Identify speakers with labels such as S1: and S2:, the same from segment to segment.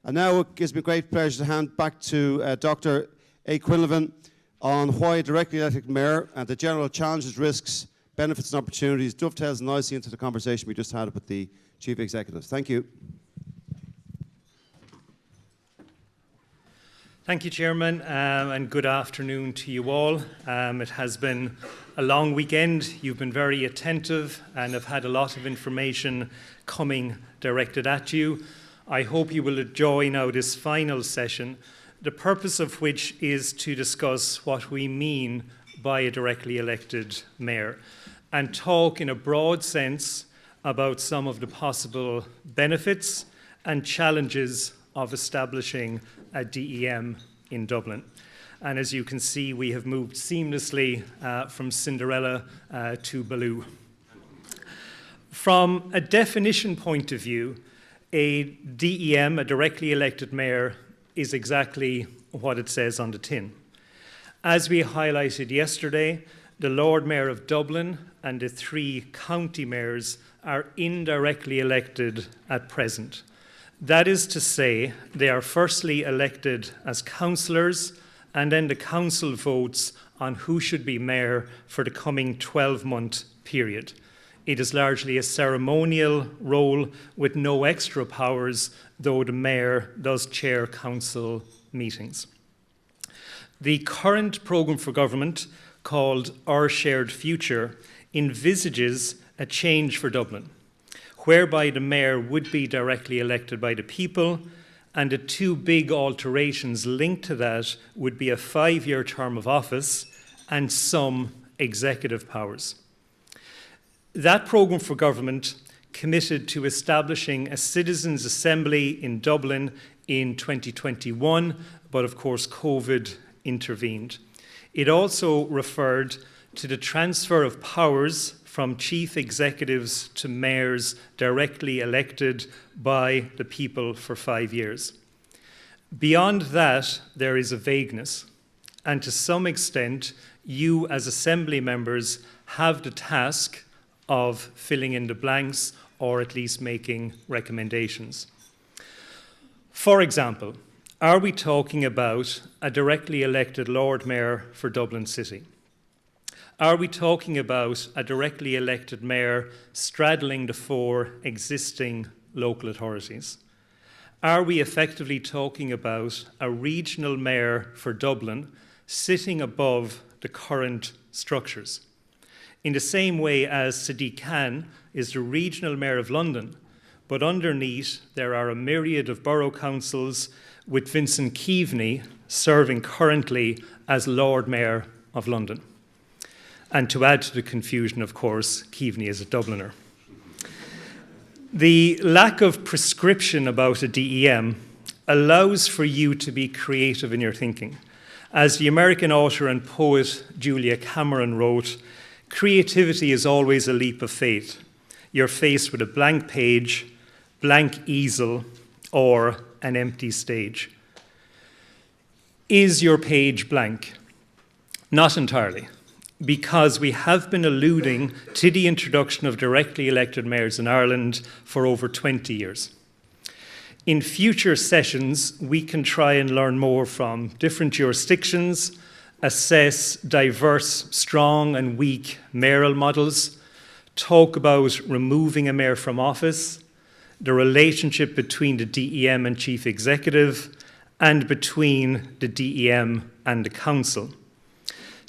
S1: And now it gives me great pleasure to hand back to Dr. Aodh Quinlivan on why a directly elected mayor and the general challenges, risks, benefits and opportunities dovetails nicely into the conversation we just had with the Chief Executive. Thank you.
S2: Thank you, Chairman, and good afternoon to you all. It has been a long weekend. You've been very attentive and have had a lot of information coming directed at you. I hope you will enjoy now this final session, the purpose of which is to discuss what we mean by a directly elected mayor and talk in a broad sense about some of the possible benefits and challenges of establishing a DEM in Dublin. And as you can see, we have moved seamlessly from Cinderella to Baloo. From a definition point of view, a DEM, a directly elected mayor, is exactly what it says on the tin. As we highlighted yesterday, the Lord Mayor of Dublin and the 3 county mayors are indirectly elected at present. That is to say, they are firstly elected as councillors, and then the council votes on who should be mayor for the coming 12-month period. It is largely a ceremonial role with no extra powers, though the mayor does chair council meetings. The current programme for government, called Our Shared Future, envisages a change for Dublin, whereby the mayor would be directly elected by the people, and the 2 big alterations linked to that would be a 5-year term of office and some executive powers. That programme for government committed to establishing a Citizens Assembly in Dublin in 2021, but of course COVID intervened. It also referred to the transfer of powers from chief executives to mayors directly elected by the people for 5 years. Beyond that, there is a vagueness, and to some extent, you as assembly members have the task of filling in the blanks or at least making recommendations. For example, are we talking about a directly elected Lord Mayor for Dublin City? Are we talking about a directly elected mayor straddling the 4 existing local authorities? Are we effectively talking about a regional mayor for Dublin sitting above the current structures? In the same way as Sadiq Khan is the regional mayor of London, but underneath there are a myriad of borough councils with Vincent Keaveney serving currently as Lord Mayor of London. And to add to the confusion, of course, Keaveney is a Dubliner. The lack of prescription about a DEM allows for you to be creative in your thinking. As the American author and poet Julia Cameron wrote, creativity is always a leap of faith. You're faced with a blank page, blank easel, or an empty stage. Is your page blank? Not entirely, because we have been alluding to the introduction of directly elected mayors in Ireland for over 20 years. In future sessions, we can try and learn more from different jurisdictions, assess diverse, strong and weak mayoral models, talk about removing a mayor from office, the relationship between the DEM and chief executive, and between the DEM and the council.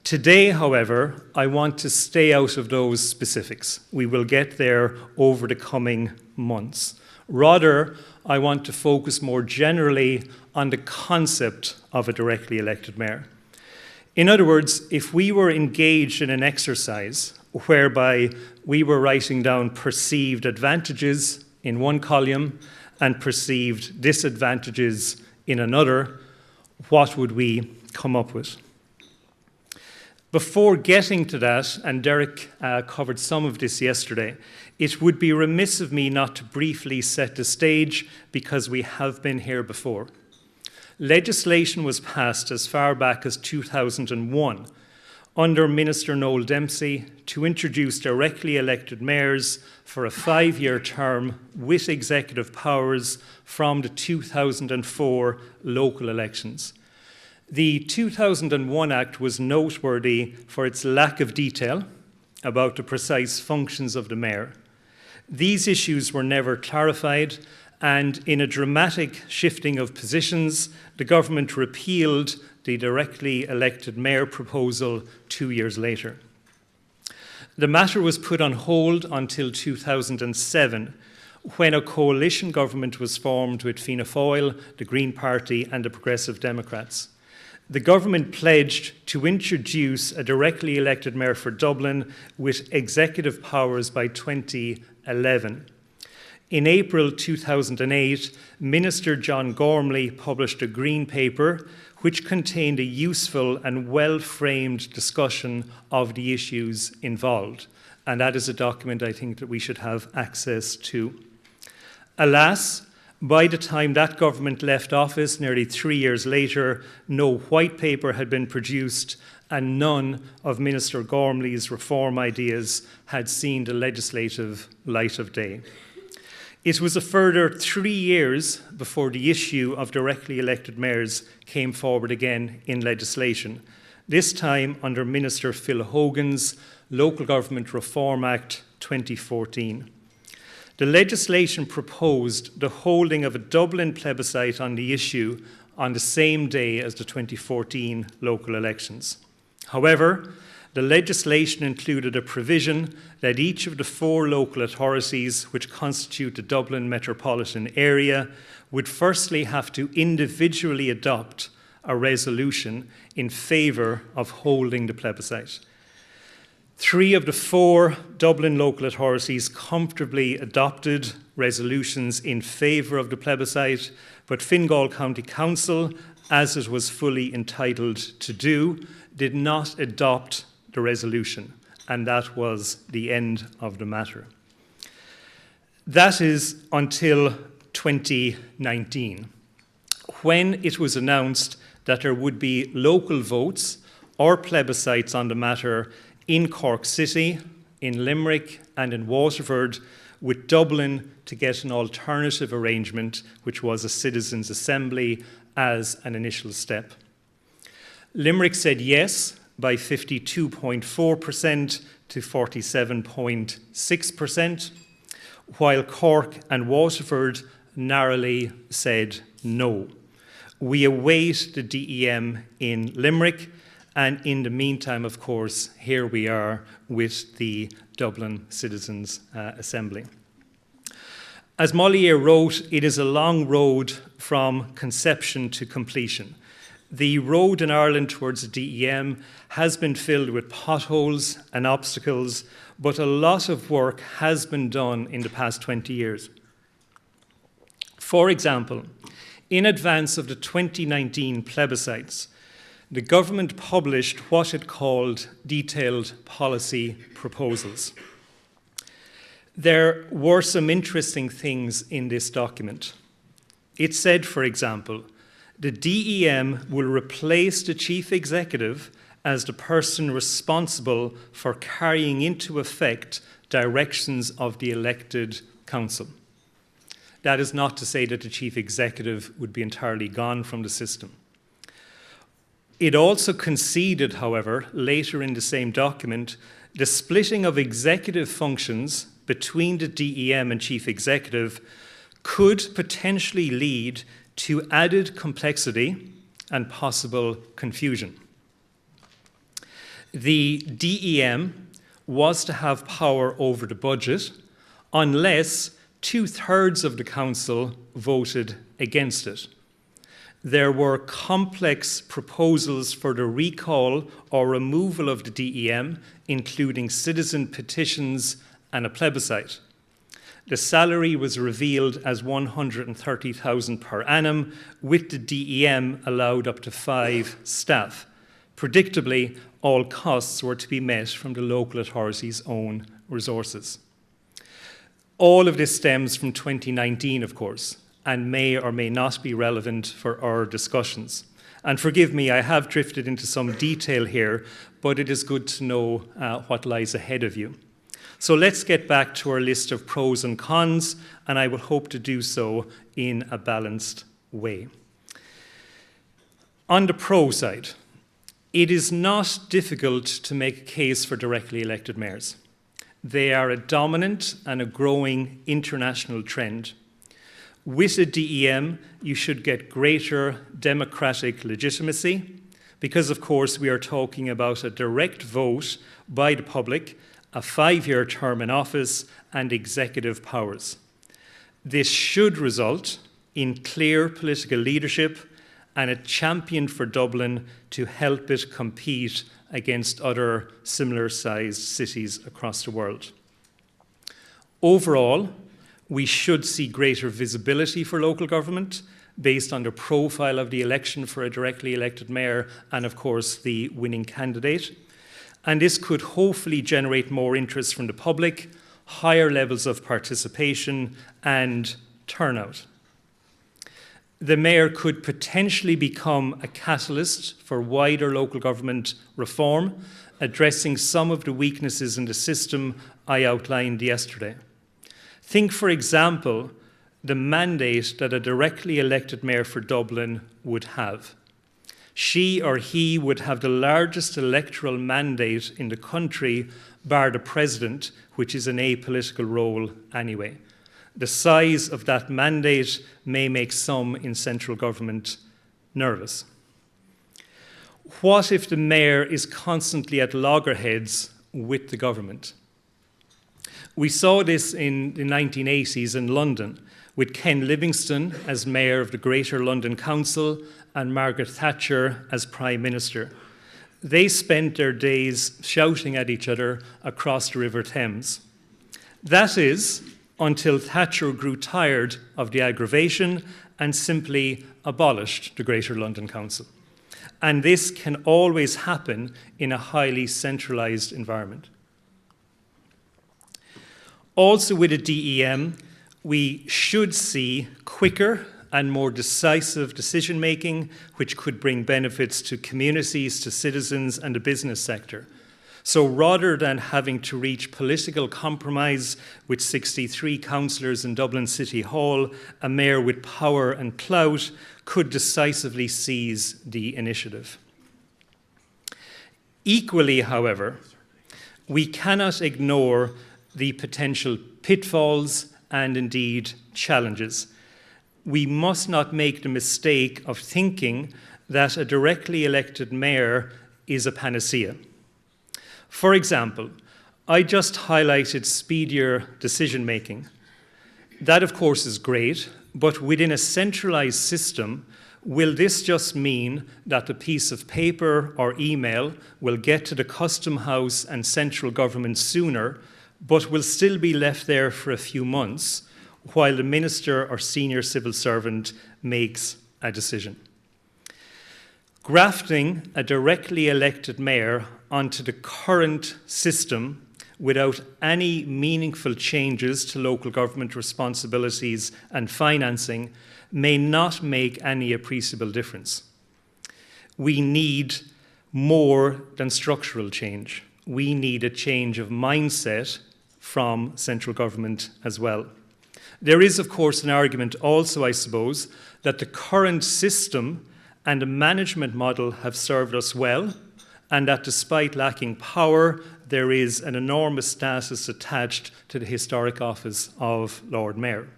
S2: Today, however, I want to stay out of those specifics. We will get there over the coming months. Rather, I want to focus more generally on the concept of a directly elected mayor. In other words, if we were engaged in an exercise whereby we were writing down perceived advantages in one column and perceived disadvantages in another, what would we come up with? Before getting to that, and Derek covered some of this yesterday, it would be remiss of me not to briefly set the stage because we have been here before. Legislation was passed as far back as 2001 under Minister Noel Dempsey to introduce directly elected mayors for a 5-year term with executive powers from the 2004 local elections. The 2001 Act was noteworthy for its lack of detail about the precise functions of the mayor. These issues were never clarified, and in a dramatic shifting of positions, the government repealed the directly elected mayor proposal 2 years later. The matter was put on hold until 2007, when a coalition government was formed with Fianna Fáil, the Green Party and the Progressive Democrats. The government pledged to introduce a directly elected mayor for Dublin with executive powers by 2011. In April 2008, Minister John Gormley published a Green Paper which contained a useful and well-framed discussion of the issues involved. And that is a document I think that we should have access to. Alas, by the time that government left office, nearly 3 years later, no white paper had been produced and none of Minister Gormley's reform ideas had seen the legislative light of day. It was a further 3 years before the issue of directly elected mayors came forward again in legislation, this time under Minister Phil Hogan's Local Government Reform Act 2014. The legislation proposed the holding of a Dublin plebiscite on the issue on the same day as the 2014 local elections. However, the legislation included a provision that each of the 4 local authorities which constitute the Dublin metropolitan area would firstly have to individually adopt a resolution in favour of holding the plebiscite. 3 of the 4 Dublin local authorities comfortably adopted resolutions in favour of the plebiscite, but Fingal County Council, as it was fully entitled to do, did not adopt the resolution, and that was the end of the matter. That is until 2019, when it was announced that there would be local votes or plebiscites on the matter in Cork City, in Limerick and in Waterford, with Dublin to get an alternative arrangement, which was a Citizens Assembly as an initial step. Limerick said yes by 52.4% to 47.6%, while Cork and Waterford narrowly said no. We await the DEM in Limerick, and in the meantime, of course, here we are with the Dublin Citizens Assembly. As Molière wrote, it is a long road from conception to completion. The road in Ireland towards the DEM has been filled with potholes and obstacles, but a lot of work has been done in the past 20 years. For example, in advance of the 2019 plebiscites, the government published what it called detailed policy proposals. There were some interesting things in this document. It said, for example, the DEM will replace the chief executive as the person responsible for carrying into effect directions of the elected council. That is not to say that the chief executive would be entirely gone from the system. It also conceded, however, later in the same document, the splitting of executive functions between the DEM and chief executive could potentially lead to added complexity and possible confusion. The DEM was to have power over the budget unless 2/3 of the council voted against it. There were complex proposals for the recall or removal of the DEM, including citizen petitions and a plebiscite. The salary was revealed as $130,000 per annum, with the DEM allowed up to 5 staff. Predictably, all costs were to be met from the local authority's own resources. All of this stems from 2019, of course, and may or may not be relevant for our discussions. And forgive me, I have drifted into some detail here, but it is good to know what lies ahead of you. So let's get back to our list of pros and cons, and I will hope to do so in a balanced way. On the pro side, it is not difficult to make a case for directly elected mayors. They are a dominant and a growing international trend. With a DEM, you should get greater democratic legitimacy because, of course, we are talking about a direct vote by the public, a 5-year term in office, and executive powers. This should result in clear political leadership and a champion for Dublin to help it compete against other similar-sized cities across the world. Overall, we should see greater visibility for local government based on the profile of the election for a directly elected mayor and, of course, the winning candidate. And this could hopefully generate more interest from the public, higher levels of participation and turnout. The mayor could potentially become a catalyst for wider local government reform, addressing some of the weaknesses in the system I outlined yesterday. Think, for example, the mandate that a directly elected mayor for Dublin would have. She or he would have the largest electoral mandate in the country, bar the president, which is an apolitical role anyway. The size of that mandate may make some in central government nervous. What if the mayor is constantly at loggerheads with the government? We saw this in the 1980s in London, with Ken Livingstone as mayor of the Greater London Council and Margaret Thatcher as Prime Minister. They spent their days shouting at each other across the River Thames. That is, until Thatcher grew tired of the aggravation and simply abolished the Greater London Council. And this can always happen in a highly centralised environment. Also with a DEM, we should see quicker and more decisive decision-making, which could bring benefits to communities, to citizens, and the business sector. So rather than having to reach political compromise with 63 councillors in Dublin City Hall, a mayor with power and clout could decisively seize the initiative. Equally, however, we cannot ignore the potential pitfalls and indeed challenges. We must not make the mistake of thinking that a directly elected mayor is a panacea. For example, I just highlighted speedier decision-making. That, of course, is great, but within a centralised system, will this just mean that a piece of paper or email will get to the Custom House and central government sooner, but will still be left there for a few months while the minister or senior civil servant makes a decision? Grafting a directly elected mayor onto the current system without any meaningful changes to local government responsibilities and financing may not make any appreciable difference. We need more than structural change. We need a change of mindset from central government as well. There is, of course, an argument also, I suppose, that the current system and the management model have served us well, and that despite lacking power, there is an enormous status attached to the historic office of Lord Mayor.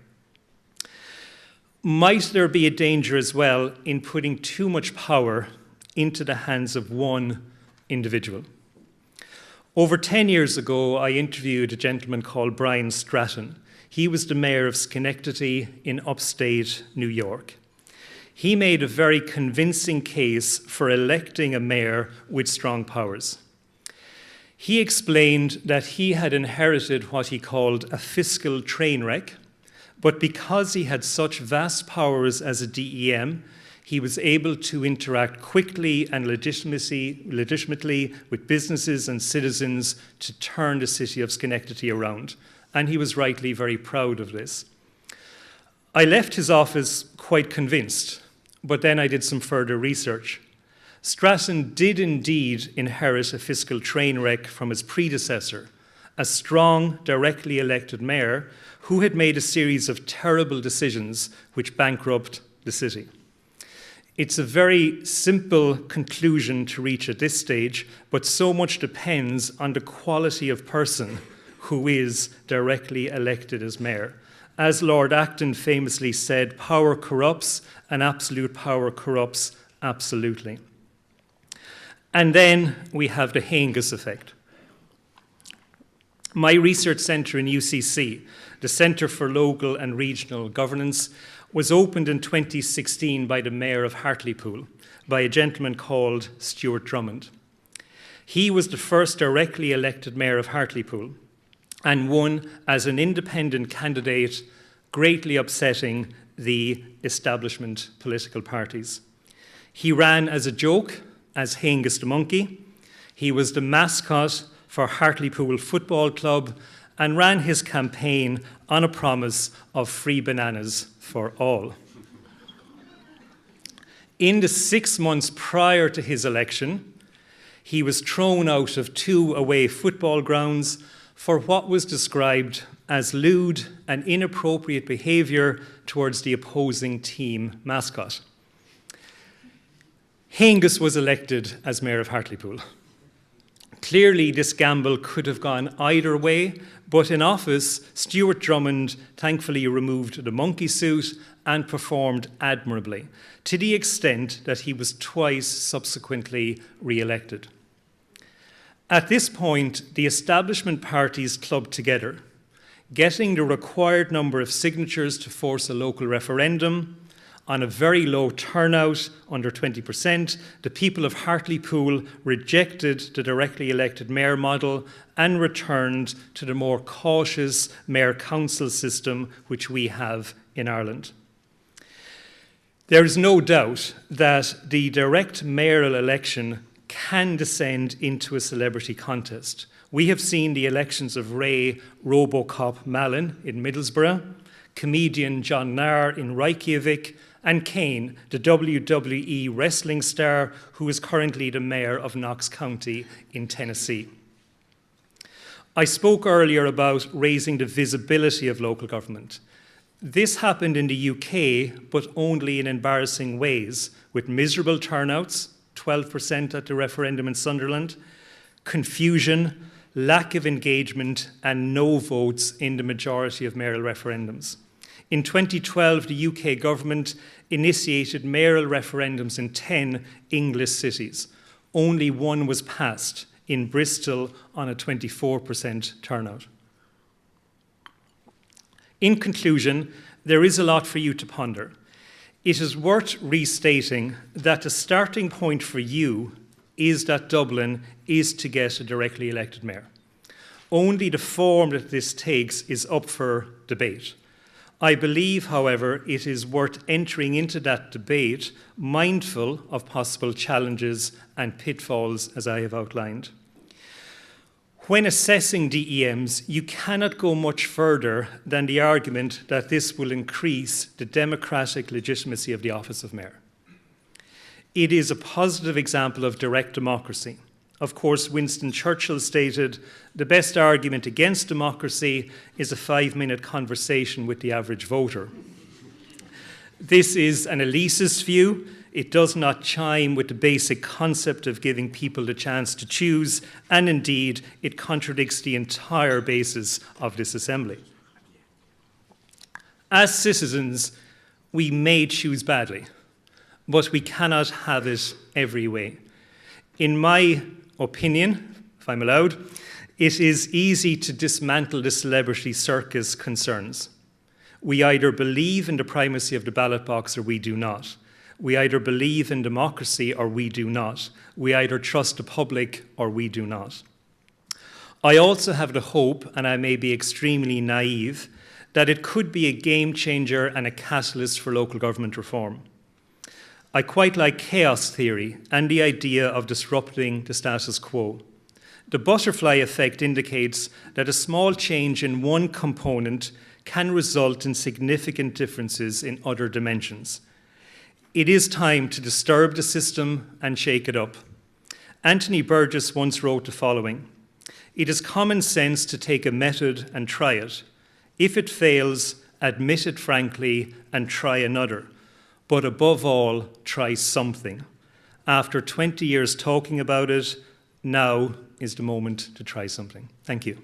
S2: Might there be a danger as well in putting too much power into the hands of one individual? Over 10 years ago, I interviewed a gentleman called Brian Stratton. He was the mayor of Schenectady in upstate New York. He made a very convincing case for electing a mayor with strong powers. He explained that he had inherited what he called a fiscal train wreck, but because he had such vast powers as a DEM, he was able to interact quickly and legitimately with businesses and citizens to turn the city of Schenectady around. And he was rightly very proud of this. I left his office quite convinced. but then I did some further research. Stratton did indeed inherit a fiscal train wreck from his predecessor, a strong, directly elected mayor who had made a series of terrible decisions which bankrupt the city. It's a very simple conclusion to reach at this stage, but so much depends on the quality of person who is directly elected as mayor. As Lord Acton famously said, power corrupts, and absolute power corrupts absolutely. And then we have the Heingus effect. My research centre in UCC, the Centre for Local and Regional Governance, was opened in 2016 by the Mayor of Hartlepool, by a gentleman called Stuart Drummond. He was the first directly elected Mayor of Hartlepool and won as an independent candidate, greatly upsetting the establishment political parties. He ran as a joke, as Heingus the Monkey. He was the mascot for Hartlepool Football Club and ran his campaign on a promise of free bananas for all. In the 6 months prior to his election, he was thrown out of 2 away football grounds for what was described as lewd and inappropriate behaviour towards the opposing team mascot. Heingus was elected as Mayor of Hartlepool. Clearly, this gamble could have gone either way, but in office, Stuart Drummond thankfully removed the monkey suit and performed admirably, to the extent that he was twice subsequently re-elected. At this point, the establishment parties clubbed together, getting the required number of signatures to force a local referendum. On a very low turnout, under 20%, the people of Hartlepool rejected the directly elected mayor model and returned to the more cautious mayor-council system which we have in Ireland. There is no doubt that the direct mayoral election can descend into a celebrity contest. We have seen the elections of Ray Robocop Mallon in Middlesbrough, comedian John Nair in Reykjavik, and Kane, the WWE wrestling star who is currently the mayor of Knox County in Tennessee. I spoke earlier about raising the visibility of local government. This happened in the UK, but only in embarrassing ways, with miserable turnouts, 12% at the referendum in Sunderland, confusion, lack of engagement, and no votes in the majority of mayoral referendums. In 2012, the UK government initiated mayoral referendums in 10 English cities. Only one was passed, in Bristol, on a 24% turnout. In conclusion, there is a lot for you to ponder. It is worth restating that the starting point for you is that Dublin is to get a directly elected mayor. Only the form that this takes is up for debate. I believe, however, it is worth entering into that debate mindful of possible challenges and pitfalls as I have outlined. When assessing DEMs, you cannot go much further than the argument that this will increase the democratic legitimacy of the office of mayor. It is a positive example of direct democracy. Of course, Winston Churchill stated, "The best argument against democracy is a 5-minute conversation with the average voter." This is an elitist view. It does not chime with the basic concept of giving people the chance to choose, and indeed, it contradicts the entire basis of this assembly. As citizens, we may choose badly, but we cannot have it every way. In my opinion, if I'm allowed, it is easy to dismantle the celebrity circus concerns. We either believe in the primacy of the ballot box or we do not. We either believe in democracy or we do not. We either trust the public or we do not. I also have the hope, and I may be extremely naive, that it could be a game changer and a catalyst for local government reform. I quite like chaos theory and the idea of disrupting the status quo. The butterfly effect indicates that a small change in one component can result in significant differences in other dimensions. It is time to disturb the system and shake it up. Anthony Burgess once wrote the following: "It is common sense to take a method and try it. If it fails, admit it frankly and try another. But above all, try something. After 20 years talking about it, now is the moment to try something." Thank you.